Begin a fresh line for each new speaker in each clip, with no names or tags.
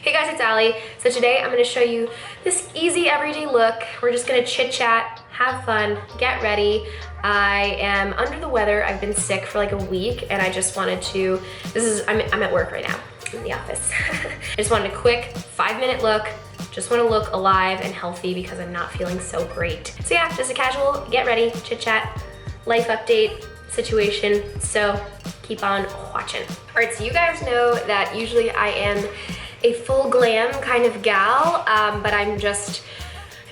Hey guys, it's Allie. So today I'm gonna show you this easy everyday look. We're just gonna chit chat, have fun, get ready. I am under the weather. I've been sick for like a week and I just wanted to, I'm at work right now, in the office. I just wanted a quick 5-minute look. Just wanna look alive and healthy because I'm not feeling so great. So yeah, just a casual, get ready, chit chat, life update situation. So keep on watching. All right, so you guys know that usually I am a full glam kind of gal, but I've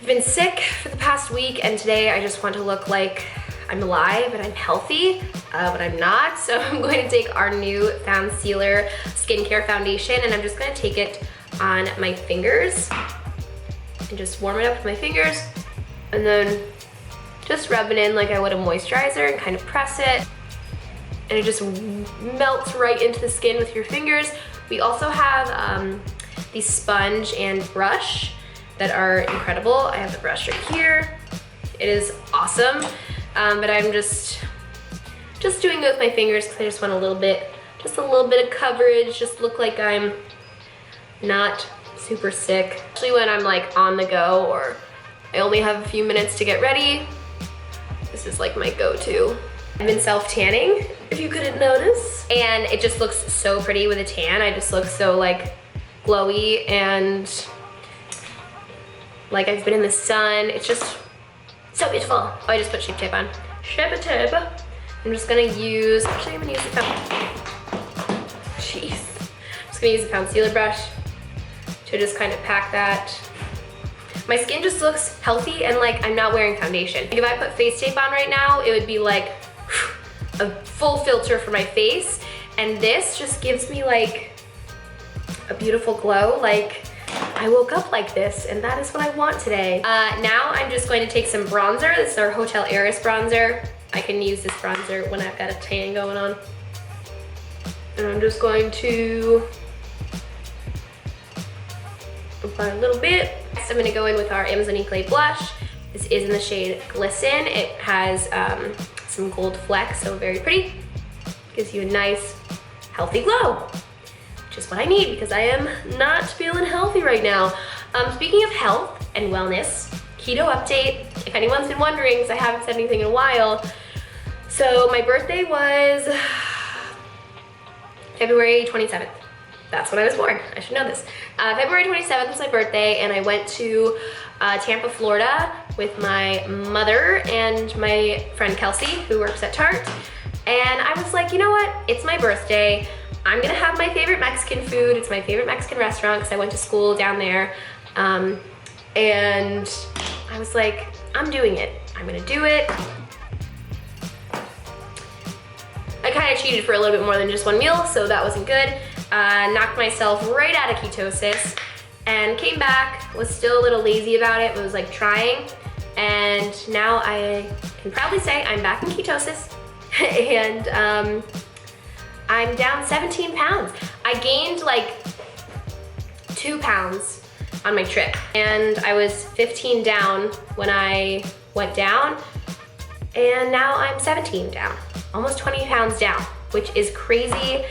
been sick for the past week, and today I just want to look like I'm alive and I'm healthy, but I'm not. So I'm going to take our new foundcealer skincare foundation, and I'm just gonna take it on my fingers and just warm it up with my fingers, and then just rub it in like I would a moisturizer and kind of press it, and it just melts right into the skin with your fingers. We also have the sponge and brush that are incredible. I have the brush right here. It is awesome, but I'm just doing it with my fingers because I just want a little bit of coverage, just look like I'm not super sick. Especially when I'm like on the go or I only have a few minutes to get ready, this is like my go-to. I've been self-tanning, if you couldn't notice, and it just looks so pretty with a tan. I just look so like glowy and like I've been in the sun. It's just so beautiful. Oh, I just put Shape Tape on. Shape Tape. I'm just gonna use, actually I'm gonna use the jeez. I'm just gonna use the foundcealer brush to just kind of pack that. My skin just looks healthy and like I'm not wearing foundation. Like if I put face tape on right now, it would be like a full filter for my face, and this just gives me like a beautiful glow. Like I woke up like this, and that is what I want today. Now I'm just going to take some bronzer. This is our Hotel Heiress bronzer. I can use this bronzer when I've got a tan going on. And I'm just going to apply a little bit. Next I'm gonna go in with our Amazon Clay blush. This is in the shade Glisten. It has some gold flecks, so very pretty. Gives you a nice, healthy glow, which is what I need because I am not feeling healthy right now. Speaking of health and wellness, keto update, if anyone's been wondering, because I haven't said anything in a while. So my birthday was February 27th. That's when I was born, I should know this. February 27th was my birthday, and I went to Tampa, Florida with my mother and my friend Kelsey, who works at Tarte. And I was like, you know what? It's my birthday. I'm gonna have my favorite Mexican food. It's my favorite Mexican restaurant because I went to school down there. And I was like, I'm doing it. I'm gonna do it. I kind of cheated for a little bit more than just one meal, so that wasn't good. Knocked myself right out of ketosis and came back, was still a little lazy about it, but was like trying. And now I can proudly say I'm back in ketosis and I'm down 17 pounds. I gained like 2 pounds on my trip, and I was 15 down when I went down, and now I'm 17 down, almost 20 pounds down, which is crazy.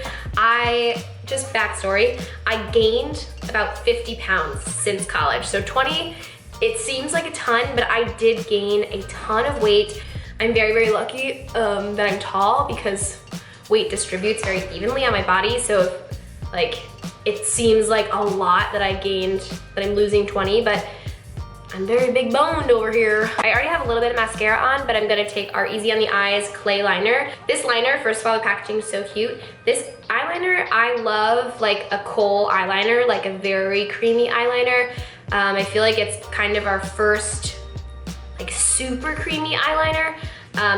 Just backstory, I gained about 50 pounds since college. So 20, it seems like a ton, but I did gain a ton of weight. I'm very, very lucky that I'm tall because weight distributes very evenly on my body. So like, it seems like a lot that I gained, that I'm losing 20, but I'm very big boned over here. I already have a little bit of mascara on, but I'm gonna take our Easy on the Eyes clay liner. This liner, first of all, the packaging is so cute. This eyeliner, I love like a kohl eyeliner, like a very creamy eyeliner. I feel like it's kind of our first like super creamy eyeliner.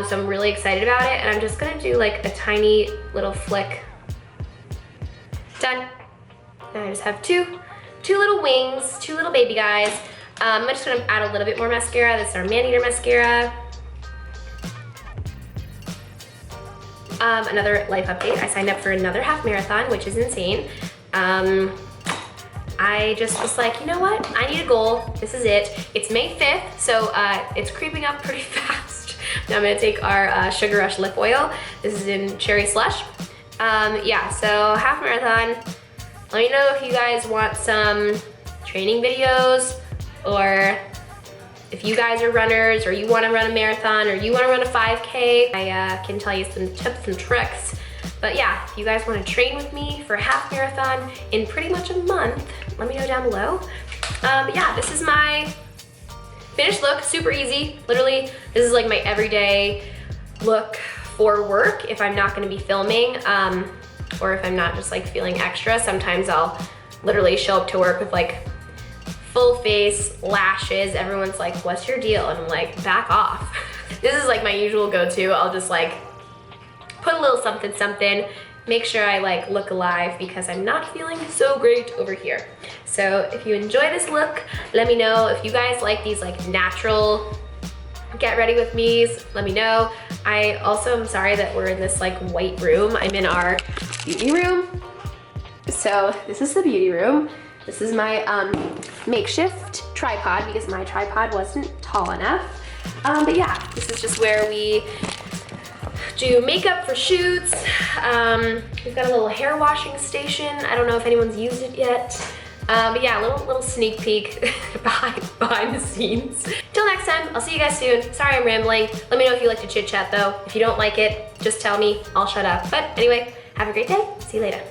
So I'm really excited about it. And I'm just gonna do like a tiny little flick. Done. And I just have two little wings, two little baby guys. I'm just gonna add a little bit more mascara. This is our Man Eater mascara. Another life update. I signed up for another half marathon, which is insane. I just was like, you know what? I need a goal. This is it. It's May 5th, so it's creeping up pretty fast. Now I'm gonna take our Sugar Rush lip oil. This is in Cherry Slush. Yeah, so half marathon. Let me know if you guys want some training videos, or if you guys are runners, or you wanna run a marathon, or you wanna run a 5K. I can tell you some tips and tricks. But yeah, if you guys wanna train with me for a half marathon in pretty much a month, let me know down below. But yeah, this is my finished look, super easy. Literally, this is like my everyday look for work if I'm not gonna be filming, or if I'm not just like feeling extra. Sometimes I'll literally show up to work with like full face, lashes. Everyone's like, what's your deal? And I'm like, back off. This is like my usual go-to. I'll just like put a little something something, make sure I like look alive because I'm not feeling so great over here. So if you enjoy this look, let me know. If you guys like these like natural get ready with me's, let me know. I also am sorry that we're in this like white room. I'm in our beauty room. So this is the beauty room. This is my makeshift tripod because my tripod wasn't tall enough. But yeah, this is just where we do makeup for shoots. We've got a little hair washing station. I don't know if anyone's used it yet. But yeah, a little sneak peek behind the scenes. Till next time, I'll see you guys soon. Sorry I'm rambling. Let me know if you like to chit chat though. If you don't like it, just tell me, I'll shut up. But anyway, have a great day. See you later.